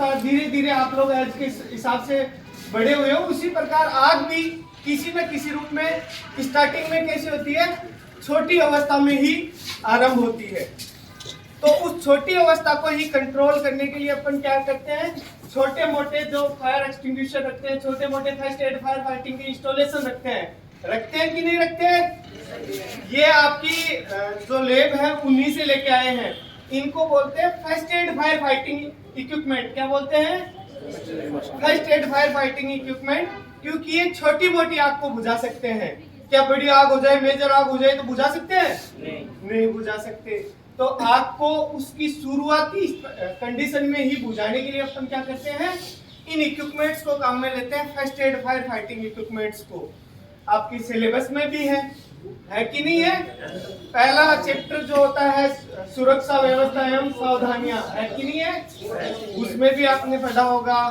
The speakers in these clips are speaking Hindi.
अवस्था धीरे धीरे आप लोग एज के हिसाब से बड़े हुए हो, उसी प्रकार आग भी किसी न किसी रूप में स्टार्टिंग में कैसे होती है, छोटी अवस्था में ही आरंभ होती है। तो उस छोटी अवस्था को ही कंट्रोल करने के लिए अपन क्या करते हैं, छोटे मोटे जो फायर एक्सटिंग्विशर रखते हैं, छोटे मोटे फर्स्ट एड फायर फाइटिंग के इंस्टॉलेशन रखते हैं कि नहीं रखते हैं। ये आपकी जो लैब है उन्हीं से लेके आए हैं। इनको बोलते हैं first aid fire fighting equipment. क्या बोलते हैं? First aid fire fighting equipment, क्योंकि ये छोटी मोटी आग को बुझा सकते हैं। क्या बड़ी आग हो जाए, मेजर आग हो जाए तो बुझा सकते हैं? नहीं बुझा सकते। तो आग को उसकी शुरुआती कंडीशन में ही बुझाने के लिए अपन क्या करते हैं, इन इक्विपमेंट्स को काम में लेते हैं, first aid fire fighting equipments को। आपकी सिलेबस में भी है कि नहीं है? पहला चैप्टर जो होता है सुरक्षा व्यवस्था एवं सावधानियां, है कि नहीं है? उसमें भी आपने पढ़ा होगा।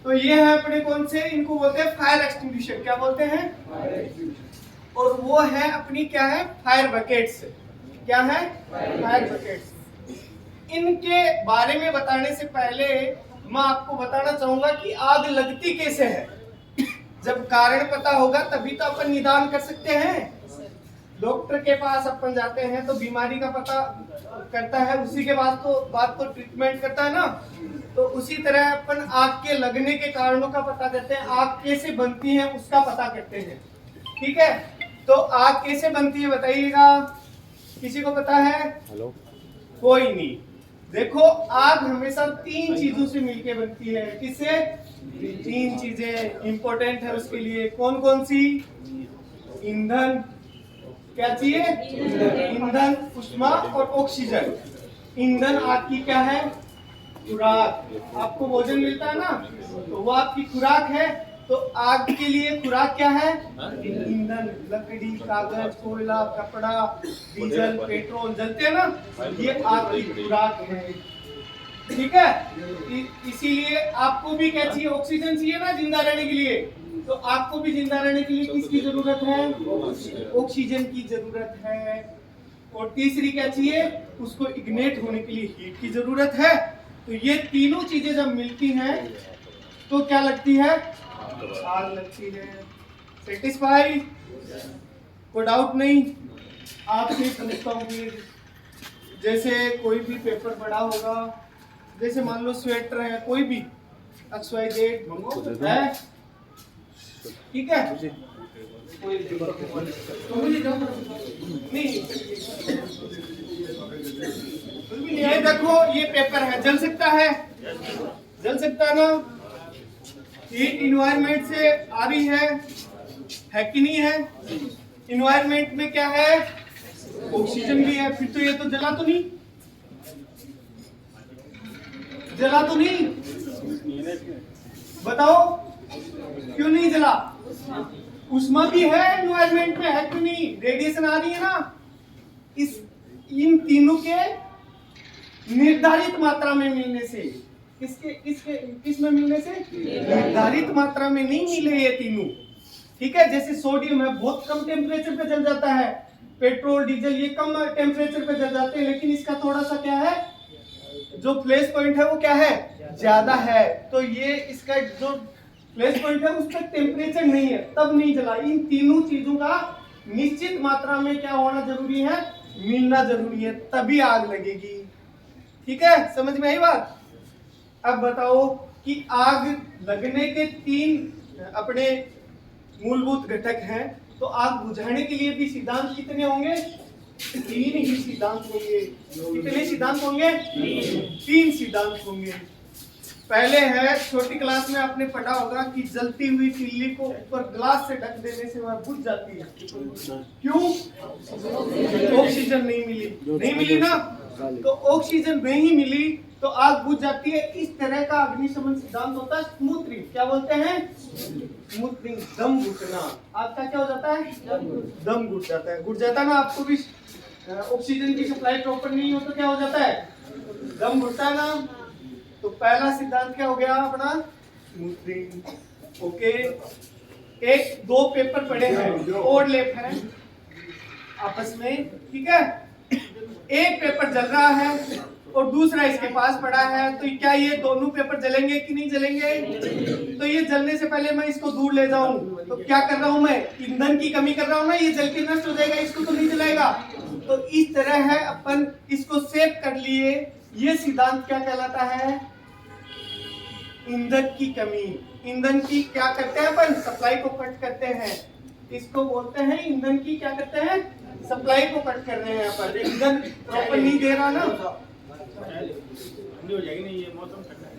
तो ये है अपने कौन से, इनको बोलते हैं फायर एक्सटिंग्विशर। क्या बोलते हैं? और वो है अपनी क्या है, फायर बकेट्स। क्या है? Fire buckets. इनके बारे में बताने से पहले मैं आपको बताना चाहूंगा कि आग लगती कैसे है। जब कारण पता होगा तभी तो अपन निदान कर सकते हैं। डॉक्टर के पास अपन जाते हैं तो बीमारी का पता करता है, उसी के बाद तो ट्रीटमेंट करता है ना। तो उसी तरह अपन आग के लगने के कारणों का पता करते हैं, आग कैसे बनती है उसका पता करते हैं। ठीक है, तो आग कैसे बनती है बताइएगा, किसी को पता है? हेलो, कोई नहीं। देखो, आग हमेशा 3 चीजों से मिलके बनती है। किससे? 3 चीजें इंपॉर्टेंट है उसके लिए। कौन कौन सी? ईंधन। क्या चाहिए? ईंधन, उष्मा और ऑक्सीजन। ईंधन आग की क्या है? खुराक। आपको भोजन मिलता है ना, तो वो आपकी खुराक है। तो आग के लिए खुराक क्या है? ईंधन, लकड़ी, कागज, कोयला, कपड़ा, डीजल, पेट्रोल जलते हैं ना, ये आग की खुराक है। ठीक है, इसीलिए आपको भी क्या चाहिए? ऑक्सीजन चाहिए ना जिंदा रहने के लिए। तो आपको भी जिंदा रहने के लिए किसकी जरूरत है? ऑक्सीजन की जरूरत है। और तीसरी क्या चाहिए? उसको इग्नेट होने के लिए हीट की जरूरत है। तो ये तीनों चीजें जब मिलती हैं तो क्या लगती है? आग लगती है। सेटिस्फाई? कोई डाउट नहीं? आपसे पूछता हूँ फिर, जैसे कोई भी पेपर पढ़ा होगा, जैसे मान लो स्वेटर है, कोई भी XYZ है, ठीक है? नहीं, ये देखो, ये पेपर है, जल सकता है? जल सकता है ना? हीट इन्वायरमेंट से आ रही है कि नहीं है? इन्वायरमेंट में क्या है? ऑक्सीजन भी है। फिर तो ये तो जला तो नहीं? जला तो नहीं? बताओ क्यों नहीं जला? उष्मा भी है इन्वायरमेंट में, है क्यों नहीं? रेडिएशन आ रही है ना। इन तीनों के निर्धारित मात्रा में मिलने से, किस में मिलने से? निर्धारित मात्रा में नहीं मिले ये तीनों। ठीक है, जैसे सोडियम है, बहुत कम टेम्परेचर पे जल जाता है। पेट्रोल, डीजल ये कम टेम्परेचर पे जल जाते हैं, लेकिन इसका थोड़ा सा क्या है, जो फ्लैश पॉइंट है वो क्या है? ज्यादा है। तो ये इसका जो फ्लैश पॉइंट है उस पर टेम्परेचर नहीं है, तब नहीं जला। इन तीनों चीजों का निश्चित मात्रा में क्या होना जरूरी है? मिलना जरूरी है, तभी आग लगेगी। ठीक है, समझ में आई बात? अब बताओ कि आग लगने के 3 अपने मूलभूत घटक हैं। तो आग बुझाने के लिए भी सिद्धांत कितने होंगे? 3 ही सिद्धांत होंगे। कितने सिद्धांत होंगे? 3 सिद्धांत होंगे। पहले है, छोटी क्लास में आपने पढ़ा होगा कि जलती हुई तिल्ली को ऊपर ग्लास से ढक देने से वह बुझ जाती है। क्यों? ऑक्सीजन नहीं मिली ना। तो ऑक्सीजन नहीं मिली तो आग बुझ जाती है। इस तरह का अग्निशमन सिद्धांत होता है स्मूथरिंग। क्या बोलते हैं? स्मूथरिंग, दम घुटना। आग का क्या हो जाता है? दम घुट जाता है। घुट जाता है ना, आपको भी ऑक्सीजन की सप्लाई प्रॉपर नहीं हो तो क्या हो जाता है? दम घुटता है ना। तो पहला सिद्धांत क्या हो गया अपना? स्मूथरिंग। ओके, 1-2 पेपर पड़े हैं, ओवरलैप है आपस में। ठीक है, एक पेपर जल रहा है और दूसरा इसके पास पड़ा है, तो क्या ये दोनों पेपर जलेंगे कि नहीं जलेंगे? तो ये जलने से पहले मैं इसको दूर ले जाऊं तो क्या कर रहा हूं मैं? ईंधन की कमी कर रहा हूं ना, ये जल के नष्ट हो जाएगा, इसको तो नहीं जलाएगा। तो इस तरह है, अपन इसको सेव कर लिए। ये सिद्धांत क्या कहलाता है? ईंधन की कमी। ईंधन की क्या करते हैं अपन? सप्लाई को कट करते हैं, इसको बोलते हैं ईंधन की क्या करते हैं? सप्लाई को कट कर रहे हैं अपन। ईंधन प्रॉपर नहीं दे रहा ना, हो जाएगी नहीं, ये मौसम ठंडा है।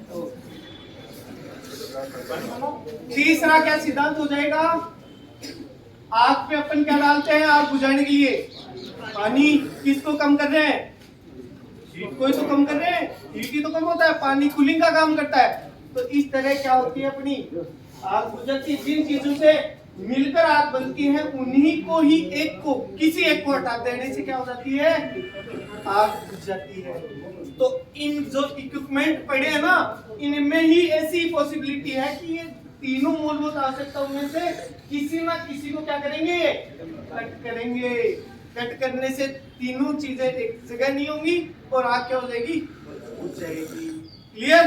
तीसरा क्या सिद्धांत हो जाएगा? आग पे अपन क्या डालते हैं आग बुझाने के लिए? पानी। किसको कम कर रहे हैं? हीट को ही तो कम कर रहे हैं। हीट ही तो कम होता है, पानी कूलिंग का काम करता है। तो इस तरह क्या होती है अपनी आग बुझाती? जिन चीजों से मिलकर आग बनती है उन्हीं को ही एक को, किसी एक को हटा देने से क्या हो जाती है? आग बुझ जाती है। तो इन जो इक्विपमेंट पड़े हैं ना, इनमें ही ऐसी पॉसिबिलिटी है कि ये तीनों मूलभूत आवश्यकताओं में से किसी ना किसी को क्या करेंगे? कट करेंगे। कट करने से तीनों चीजें एक जगह नहीं होंगी और आग क्या हो जाएगी? बुझ जाएगी। क्लियर?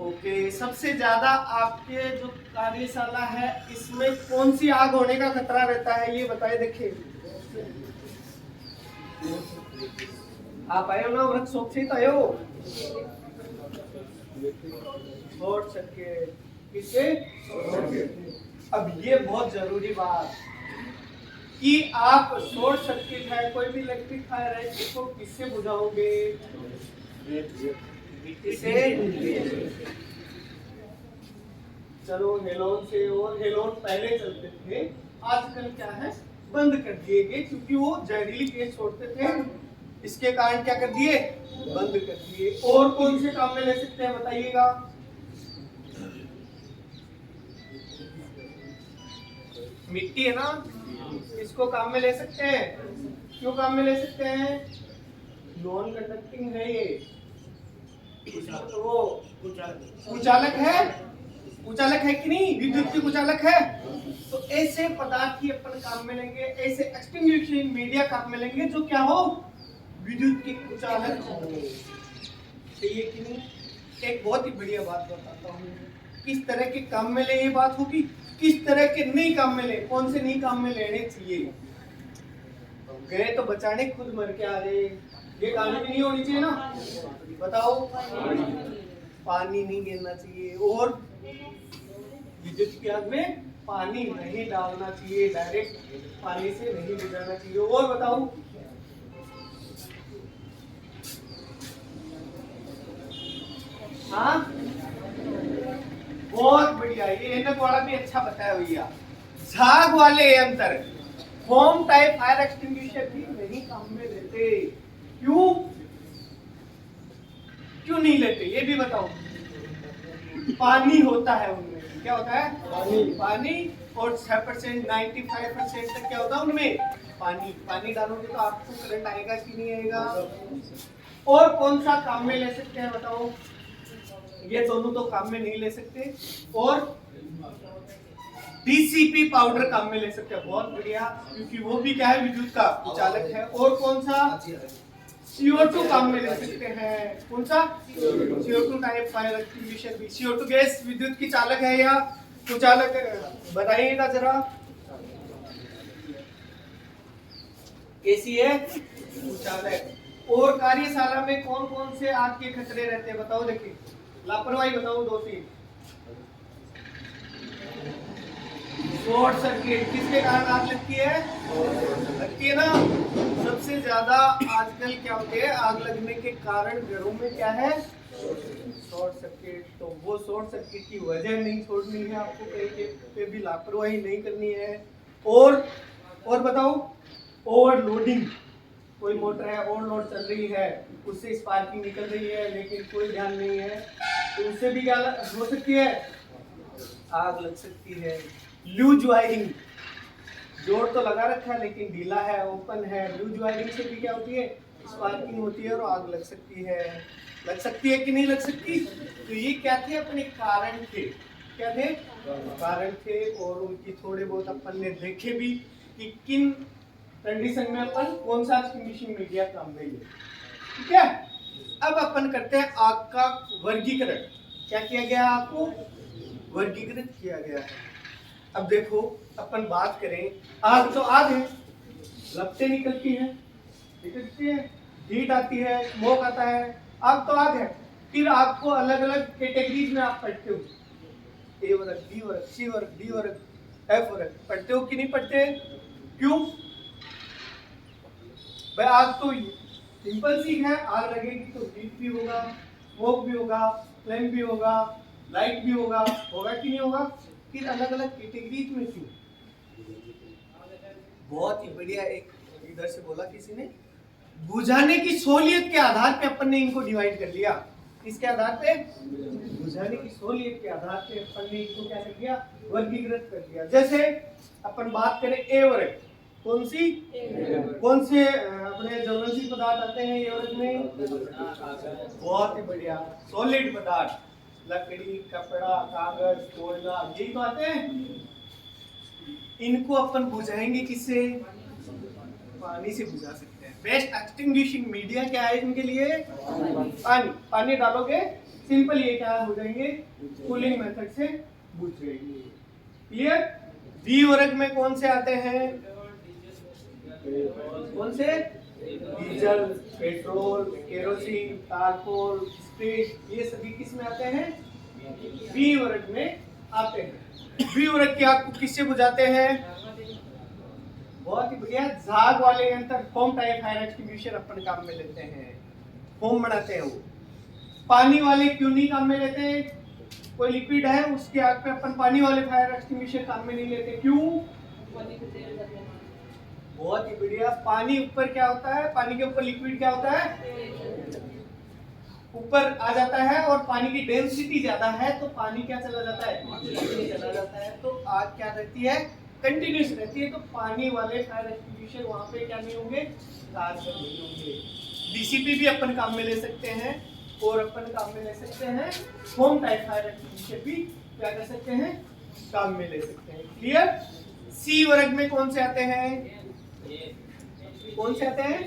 ओके। सबसे ज्यादा आपके जो कार्यशाला है इसमें कौन सी आग होने का खतरा रहता है, ये बताए। देखिए आप आए हो ना, वर्कशॉप से तो आए हो। Short circuit. किससे? अब ये बहुत जरूरी बात कि आप शॉर्ट सर्किट है, कोई भी इलेक्ट्रिक फायर है, इसको किससे बुझाओगे? किससे? चलो हेलोन से। और हेलोन पहले चलते थे, आजकल क्या है? बंद कर दिए गए, क्योंकि वो जहरीली गैस छोड़ते थे। इसके कारण क्या कर दिए? बंद कर दिए। और कौन से काम में ले सकते हैं बताइएगा? मिट्टी है ना, इसको काम में ले सकते हैं। क्यों काम में ले सकते हैं? नॉन कंडक्टिंग है ये। वो कुचालक है, कुचालक है कि नहीं? विद्युत की कुचालक है। तो ऐसे पदार्थ ही अपन काम में लेंगे, ऐसे एक्सटिंग्विशिंग मीडिया काम में लेंगे जो क्या हो? विद्युत के कुचालक हो। ये कि नहीं? एक बहुत ही बढ़िया बात बताता हूँ, किस तरह के काम में ले ये बात होगी, किस तरह के नहीं काम में ले, कौन से नहीं काम में लेने चाहिए। गए तो बचाने, खुद मर के आ गए, ये कहानी भी नहीं होनी चाहिए ना। बताओ, पानी नहीं गिरना चाहिए, और विद्युत की आग में पानी नहीं डालना चाहिए, डायरेक्ट पानी से नहीं बुझाना चाहिए। और बताओ, हाँ बहुत बढ़िया, ये एनक वाला भी अच्छा बताया भैया। झाग वाले अंतर होम टाइप फायर एक्सटिंग्विशर भी नहीं काम में लेते। क्यों क्यों नहीं लेते ये भी बताओ। पानी होता है उनमें, क्या होता है? पानी। और 6% 95% तक क्या होता है उनमें? पानी। पानी डालोगे तो आपको करंट आएगा कि नहीं आएगा? और कौन सा काम में ले सकते हैं बताओ? ये दोनों तो काम में नहीं ले सकते। और डीसीपी पाउडर काम में ले सकते हैं, बहुत बढ़िया, क्योंकि वो भी क्या है? विद्युत का कुचालक है। और कौन सा? CO2 काम में ले सकते हैं। कौन सा? CO2 टाइप फायर एक्सटिंग्विशर भी। CO2 गैस विद्युत की चालक है या कुचालक? बताइएगा जरा। कैसी है? कुचालक। और कार्यशाला में कौन कौन से आग के खतरे रहते हैं बताओ। देखिए लापरवाही बताओ, 2-3। शॉर्ट सर्किट, किसके कारण आग लगती है? लगती है ना। सबसे ज्यादा आजकल क्या होते हैं आग लगने के कारण घरों में, क्या है? Short circuit. तो वो शॉर्ट सर्किट की वजह नहीं छोड़नी है आपको, कहीं पे भी लापरवाही नहीं करनी है। और बताओ, ओवरलोडिंग। कोई मोटर है, ओवरलोड चल रही है, उससे स्पार्किंग निकल रही है, लेकिन कोई ध्यान नहीं है, तो उससे भी क्या हो सकती है? आग लग सकती है। लूज वायरिंग, जोड़ तो लगा रखा है लेकिन ढीला है, ओपन है, लूज वायरिंग से भी क्या होती है? स्पार्किंग होती है और आग लग सकती है। लग सकती है कि नहीं लग सकती? तो ये क्या थे? अपने कारण थे। क्या थे? कारण थे। और उनकी थोड़े बहुत अपन ने देखे भी कि किन कंडीशन में अपन कौन सा एक्सटिंग्विशिंग मीडिया काम में ले। ठीक है। अब अपन करते हैं आग का वर्गीकरण। क्या किया गया, आग को वर्गीकृत किया गया है। अब देखो अपन बात करें, आग तो आग है, लपटें निकलती है, हीट आती है, स्मोक आता है, आग तो आग है। फिर आग को अलग अलग कैटेगरीज में आप पढ़ते हो, ए वर्ग, बी वर्ग, सी वर्ग, डी वर्ग, एफ वर्ग, पढ़ते हो कि नहीं पढ़ते? क्यों भाई? आग तो सिंपल सी है, आग लगेगी तो हीट भी होगा, स्मोक भी होगा, फ्लेम भी होगा, लाइट भी होगा कि नहीं होगा? फिर अलग अलग कैटेगरीज में क्यों? बहुत ही बढ़िया, एक इधर से बोला किसी ने, बुझाने की सहूलियत के आधार पे अपन ने इनको डिवाइड कर लिया। किसके आधार पे? बुझाने की सहूलियत के आधार पे अपन ने इनको क्या कर दिया, वर्गीकृत कर दिया। जैसे अपन बात करें ए वर्ग, कौन सी, कौन से अपने ज्वलनशील पदार्थ आते हैं ए वर्ग में? बहुत ही बढ़िया, सॉलिड पदार्थ, लकड़ी, कपड़ा, कागज, कोयला, यही तो आते हैं। इनको अपन बुझाएंगे किससे? पानी से बुझा सकते हैं। बेस्ट एक्सटिंग्विशिंग मीडिया क्या है इनके लिए? पानी। पानी डालोगे, सिंपल ये क्या हो जाएंगे, कूलिंग मेथड से बुझ जाएंगे। क्लियर? बी वर्ग में कौन से आते हैं? कौन से? डीजल, पेट्रोल, केरोसिन, तारकोल, स्प्रिट, ये सभी किस में आते हैं? बी वर्ग में आते हैं। बी वर्ग की आग को किससे बुझाते हैं? बहुत ही बढ़िया, झाग वाले यंत्र, फोम टाइप फायर एक्सटिंग्विशर अपन काम में लेते हैं, फोम बनाते हैं वो। पानी वाले क्यों नहीं काम में लेते? कोई लिक्विड है उसकी आग पे अपन पानी वाले फायर एक्सटिंग्विशर काम में नहीं लेते, क्यों? बहुत ही बढ़िया, पानी ऊपर क्या होता है, पानी के ऊपर लिक्विड क्या होता है, ऊपर आ जाता है, और पानी की डेंसिटी ज्यादा है तो पानी क्या चला जाता है, चला जाता है, तो आग क्या रहती है, कंटिन्यूस रहती है। तो पानी वाले फायर एक्सटिंग्विशर वहां पे क्या नहीं होंगे, कारगर नहीं होंगे। डीसीपी भी अपन काम में ले सकते हैं, और अपन काम में ले सकते हैं फोम टाइप फायर एक्सटिंग्विशर भी क्या कर सकते हैं, काम में ले सकते हैं। क्लियर? सी वर्ग में कौन से आते हैं? कौन से आते हैं?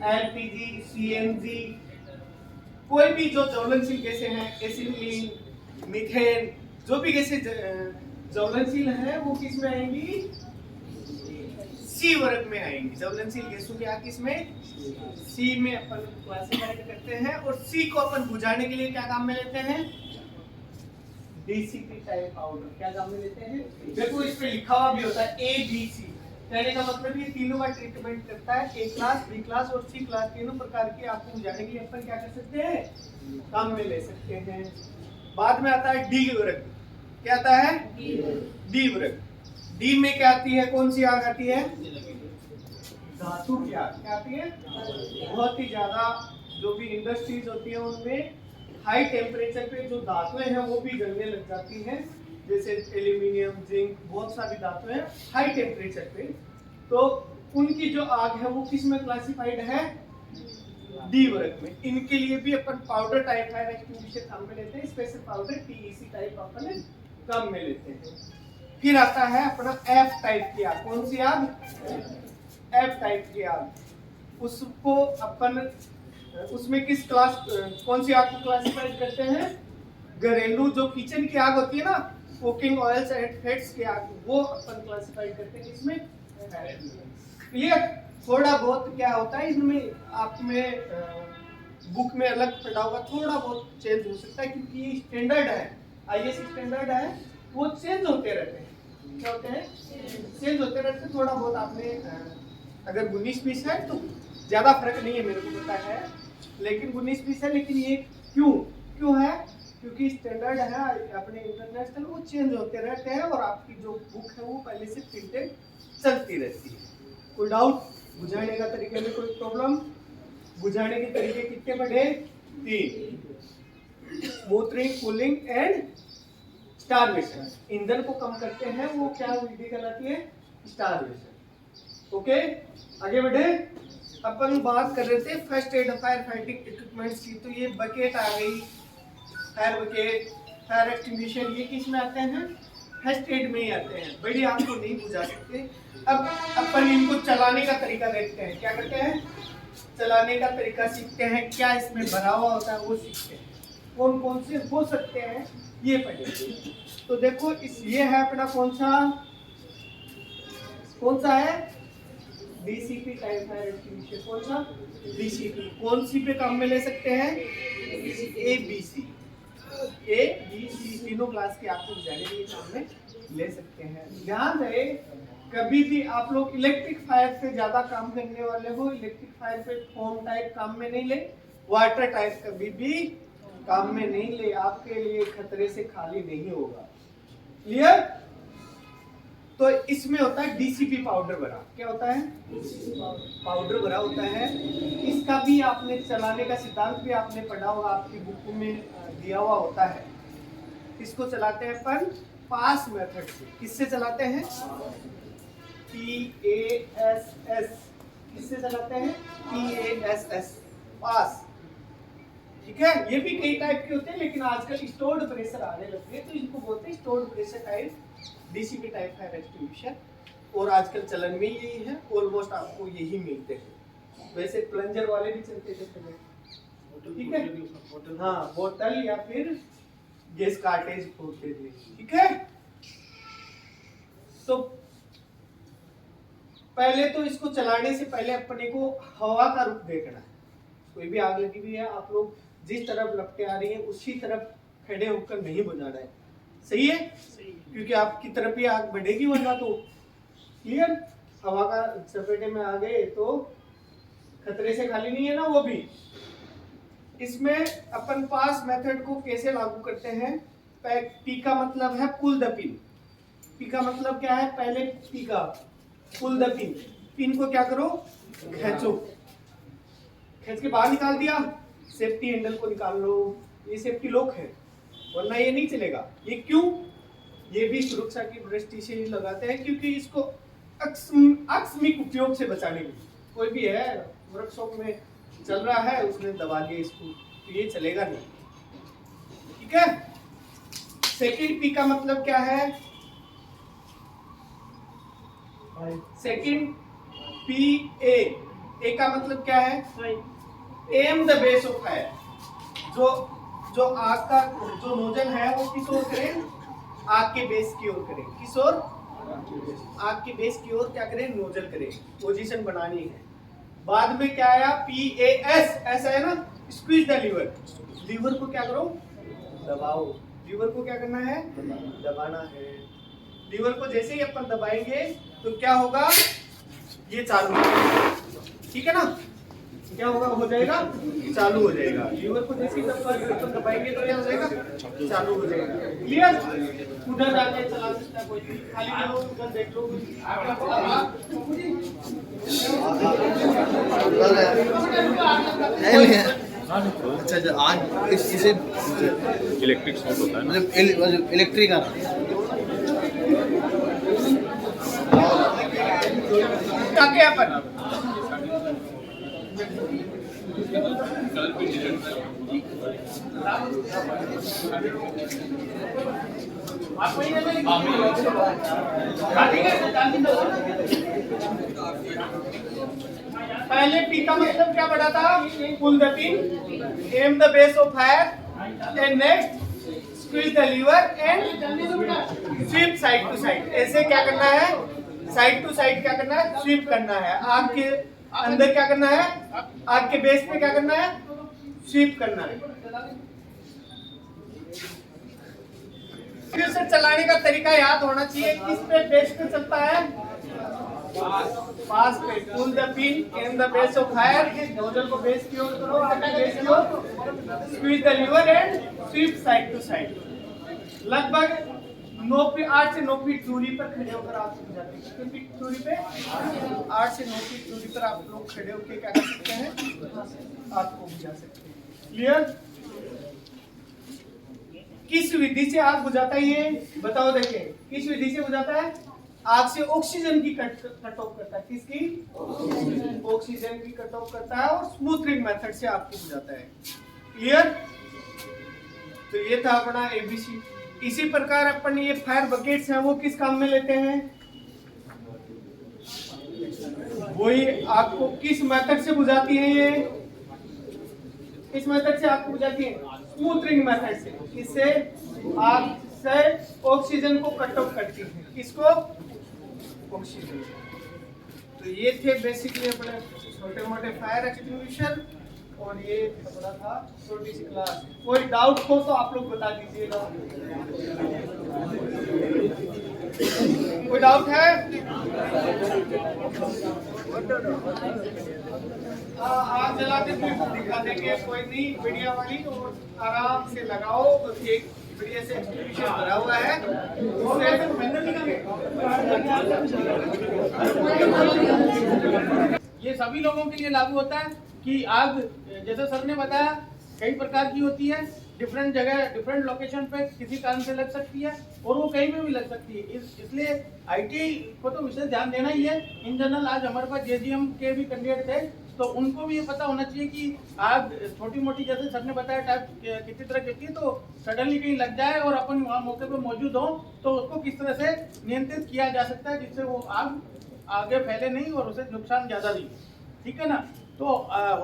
एलपीजी, सीएनजी, कोई भी जो ज्वलनशील गैसें हैं, एसिटिलीन, मीथेन, जो भी गैसें ज्वलनशील है वो किस में आएंगी? सी वर्ग में आएंगी। ज्वलनशील गैसों की आग किसमें? सी में अपन क्लासिफाइड करते हैं, और सी को अपन बुझाने के लिए क्या काम में लेते हैं? DCP type powder. क्या काम में लेते हैं? देखो इस पे लिखा हुआ भी होता है एबीसी, कहने का मतलब ये तीनों का ट्रीटमेंट करता है। ए क्लास, बी क्लास और सी क्लास, तीनों प्रकार की आपको बुझाने के लिए अपन क्या कर सकते हैं, काम में ले सकते हैं। बाद में आता है डी वर्ग। क्या आता है? डी वर्ग। डी में क्या आती है, कौन सी आग आती है? धातु की आग। क्या आती है? बहुत ही ज्यादा जो भी इंडस्ट्रीज होती है उनमें हाई टेम्परेचर पे जो धातुएं हैं वो भी जलने लग जाती हैं, जैसे एल्यूमिनियम, जिंक, बहुत सारी धातुएं हाई टेम्परेचर पे, तो उनकी जो आग है वो किस में क्लासिफाइड है? डी वर्ग में। इनके लिए भी अपन पाउडर टाइप फायर एक्सटिंग्विशर काम में लेते हैं, स्पेशल पाउडर पीईसी टाइप अपन काम में लेते हैं। फिर आता है अपना एफ टाइप की आग। कौन सी आग? एफ टाइप की आग। उसको अपन उसमें किस क्लास, कौन सी आग को क्लासिफाइड करते हैं? घरेलू जो किचन की आग होती है ना, कुकिंग ऑयल्स एंड फैट्स की आग, वो अपन क्लासिफाइड करते हैं किसमें? क्लियर? थोड़ा बहुत क्या होता है इसमें, आप में बुक में अलग पढ़ा होगा, थोड़ा बहुत चेंज हो सकता है क्योंकि ये स्टैंडर्ड है, आईएस स्टैंडर्ड है, वो चेंज होते रहते हैं। क्या होते हैं? चेंज होते रहते हैं। थोड़ा बहुत आपने अगर 19-20 है तो ज्यादा फर्क नहीं है, मेरे को पता है, लेकिन 19-20 है, लेकिन ये क्यों है? क्योंकि स्टैंडर्ड है अपने इंटरनेशनल, वो चेंज होते रहते हैं, और आपकी जो बुक है वो पहले से प्रिंटेड चलती रहती है। कोई डाउट? बुझाने का तरीके में कोई प्रॉब्लम? बुझाने के तरीके कितने पढ़े? 3, स्मूथरिंग, कूलिंग एंड स्टारवेशन। ईंधन को कम करते हैं वो क्या विधि कहलाती है? स्टारवेशन। ओके, आगे बढ़े। अपन बात कर रहे थे first aid fire fighting equipments की, तो ये बकेट आ गई, फायर बकेट, फायर एक्सटिंग्विशर, ये किस में आते हैं? फर्स्ट एड में ही आते हैं, बड़ी आग को नहीं बुझा सकते। अब अपन इनको चलाने का तरीका देखते हैं। क्या करते हैं? चलाने का तरीका सीखते हैं, क्या इसमें भरा हुआ होता है वो सीखते हैं, कौन कौन से हो सकते हैं ये पढ़ेंगे। तो देखो ये है अपना कौन सा है? DCP type fire extinguisher. कौन सा? डीसीपी। कौन सी पे काम में ले सकते हैं? ABC तीनों क्लास के आपको जाने काम में ले सकते हैं। ध्यान रहे, कभी भी आप लोग इलेक्ट्रिक फायर से ज्यादा काम करने वाले हो, इलेक्ट्रिक फायर पे फोम टाइप काम में नहीं ले, वाटर टाइप कभी भी काम में नहीं ले, आपके लिए खतरे से खाली नहीं होगा। क्लियर? तो इसमें होता है डीसीपी पाउडर भरा। क्या होता है? पाउडर भरा होता है। इसका भी आपने चलाने का सिद्धांत भी आपने पढ़ा होगा, आपकी बुक में दिया हुआ होता है। इसको चलाते हैं अपन पास मेथड से। किससे चलाते हैं? PASS। किससे चलाते हैं? PASS, पास। ठीक है? ये भी कई टाइप के होते हैं, लेकिन आजकल स्टोर्ड प्रेशर आने लगे तो इनको बोलते हैं stored pressure type DCP type fire extinguisher. और आजकल चलन में यही है, ऑलमोस्ट आपको यही मिलते हैं। वैसे प्लंजर वाले भी चलते थे पहले, ठीक है? हाँ, बोतल या फिर गैस कार्टेज होते थे। ठीक है? तो पहले तो इसको चलाने से पहले अपने को हवा का रुख देखना है। कोई भी आग लगी हुई है, आप लोग जिस तरफ लपटे आ रही है उसी तरफ खड़े होकर नहीं बुझाना है। सही है? क्योंकि आपकी तरफ ही आग बढ़ेगी वरना तो। क्लियर? हवा का चपेटे में आ गए तो खतरे से खाली नहीं है ना वो भी। इसमें अपन पास मेथड को कैसे लागू करते हैं? पी का मतलब है पुल द पिन। पी का मतलब क्या है? पहले पी का पुल द पिन। पिन को क्या करो? खींचो। खींच के बाहर निकाल दिया, सेफ्टी हैंडल को निकाल लो। ये सेफ्टी लॉक है, वरना ये नहीं चलेगा। ये क्यों? ये भी सुरक्षा की दृष्टि से ही लगाते हैं, क्योंकि इसको आकस्मिक उपयोग से बचाने के लिए। कोई भी है वर्कशॉप में चल रहा है, उसने दबा दिया इसको, तो ये चलेगा नहीं। ठीक है? सेकंड पी का मतलब क्या है? सेकंड ए का मतलब क्या है? M the base of fire. जो आग का जो नोजल है वो किस ओर करें? आग के बेस की ओर करें। किस ओर? आग के बेस की ओर क्या करें? नोजल करें। पोजीशन बनानी है। बाद में क्या आया? PAS। ऐसा है ना? Squeeze the liver. लीवर को क्या करो? दबाओ। लीवर को क्या करना है? दबाना है। लीवर को जैसे ही अपन दबाएंगे तो क्या होगा? ये चालू होगा। ठीक है ना? क्या होगा? हो जाएगा, चालू हो जाएगा। लीवर को जैसे ही दबाएंगे तो क्या हो जाएगा? चालू हो जाएगा। क्लियर? उधर जाके चला सकता है कोई, खाली करो, उधर देख लो। अच्छा, जो आग इसे इलेक्ट्रिक शॉक होता है ना, मतलब इलेक्ट्रिक आ क्या अपन पहले पी का मतलब क्या पढ़ा था? Pull the pin, aim the base of fire and next squeeze the lever and sweep side to side. ऐसे क्या करना है? साइड टू साइड क्या करना है? स्वीप करना है। आग के अंदर क्या करना है? आग के बेस पे क्या करना है? स्वीप करना है। फिर से चलाने का तरीका याद होना चाहिए। किस पे बेस पे चलता है? पास पे। Pull the pin, aim the base of fire. Nozzle को बेस की ओर करो, आग के बेस की ओर, squeeze the lever and sweep side to side. लगभग 8 से 9 फीट दूरी पर खड़े होकर आप सूख जाते हैं। कितनी फीट दूरी पे? 8 से 9 फीट दूरी पर आप लोग खड़े होकर क्या कर सकते हैं? आपको बुझा सकते हैं। क्लियर? किस विधि से आग बुझाता है ये बताओ। देखें, किस विधि से बुझाता है? आग से ऑक्सीजन की कट ऑफ करता है। किसकी? ऑक्सीजन की कट ऑफ करता है और स्मूथरिंग मेथड से आपको बुझाता है। क्लियर? तो ये था अपना ABC। इसी प्रकार अपन ये फायर बकेट्स हैं वो किस काम में लेते हैं? वही आग को किस मेथड से बुझाती है? ये किस मेथड से आग को बुझाती है? स्मूथरिंग मेथड से। इससे आग से ऑक्सीजन को कट ऑफ करती है। किसको? ऑक्सीजन। तो ये थे बेसिकली अपने छोटे मोटे फायर एक्सटिंग्विशर, और ये बड़ा था छोटी सी क्लास। कोई डाउट हो तो आप लोग बता दीजिएगा। कोई डाउट है? आग जलाते फिर दिखा देंगे कोई नहीं मीडिया वाली, और आराम से लगाओ। एक मीडिया से एक्सटिंग्विशर भरा हुआ है, ये सभी लोगों के लिए लागू होता है कि आग जैसे सर ने बताया कई प्रकार की होती है, डिफरेंट जगह डिफरेंट लोकेशन पे किसी कारण से लग सकती है, और वो कहीं पे भी लग सकती है। इसलिए आईटीआई को तो विशेष ध्यान देना ही है। इन जनरल आज हमारे पास जेजीएम के भी कैंडिडेट थे, तो उनको भी ये पता होना चाहिए कि आग छोटी मोटी जैसे सर ने बताया टाइप किसी तरह की होती है, तो सडनली कहीं लग जाए और अपन वहाँ मौके पे मौजूद हो तो उसको किस तरह से नियंत्रित किया जा सकता है जिससे वो आग आगे फैले नहीं और उसे नुकसान ज़्यादा नहीं। ठीक है ना? तो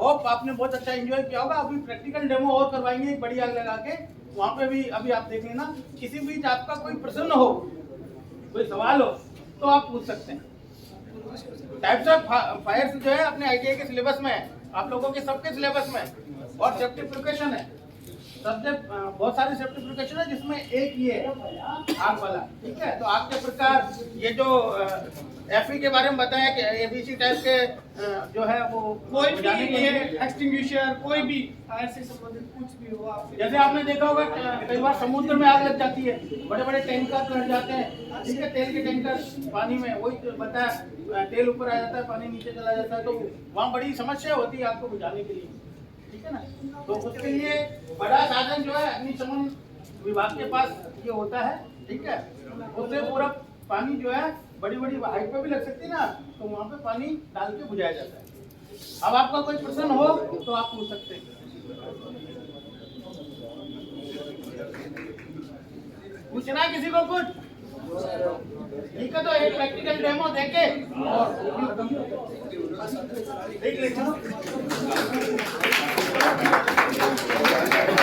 होप आपने बहुत अच्छा एंजॉय किया होगा। अभी प्रैक्टिकल डेमो और करवाएंगे एक बड़ी आग लगा के, वहाँ पे भी अभी आप देख लेना। किसी बीच आपका कोई प्रश्न हो, कोई सवाल हो तो आप पूछ सकते हैं। टाइप्स ऑफ फायर्स जो है अपने आईटीआई के सिलेबस में है, आप लोगों के सबके सिलेबस में है, और सेफ्टी प्रिकॉशन है। सबसे बहुत सारे सेफ्टी प्रिकॉशन है, जिसमें एक ये है आग वाला। ठीक है? तो आग के प्रकार ये जो एफई के बारे में बताया कि एबीसी टाइप के जो है वो कोई भी ये एक्सटिंग्विशर, कोई भी फायर से संबंधित कुछ भी हो आप, जैसे आपने देखा होगा कई बार समुद्र में आग लग जाती है, बड़े बड़े टैंकर लग जाते हैं। ठीक है? तेल के टैंकर पानी में, वही तो बताया, तेल ऊपर आ जाता है, पानी नीचे चला जाता है, तो वहाँ बड़ी समस्या होती है आग को बुझाने के लिए। ठीक है ना? तो उसके लिए बड़ा साधन जो है अग्निशमन विभाग के पास ये होता है। ठीक है? उससे पूरा पानी जो है बड़ी बड़ी हाइट पे भी लग सकती है ना, तो वहाँ पे पानी डाल के बुझाया जाता है। अब आपका कोई प्रश्न हो तो आप पूछ सकते हैं। पूछना है किसी को कुछ? ठीक है, तो एक प्रैक्टिकल डेमो देके और देख लेते हैं।